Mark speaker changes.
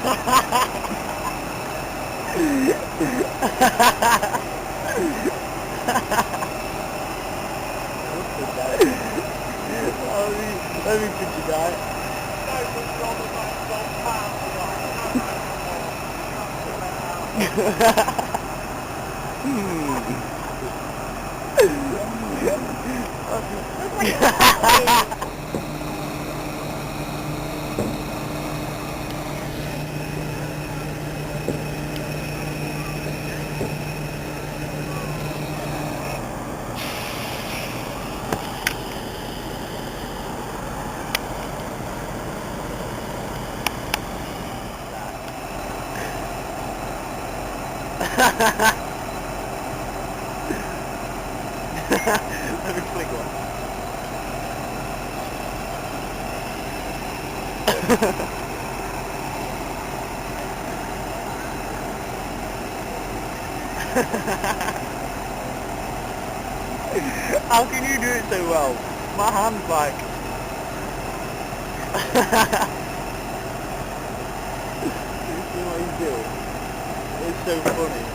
Speaker 1: Let me picture that. Let me flick one. How can you do it so well? My hand's like... You see what he's doing? It's so funny.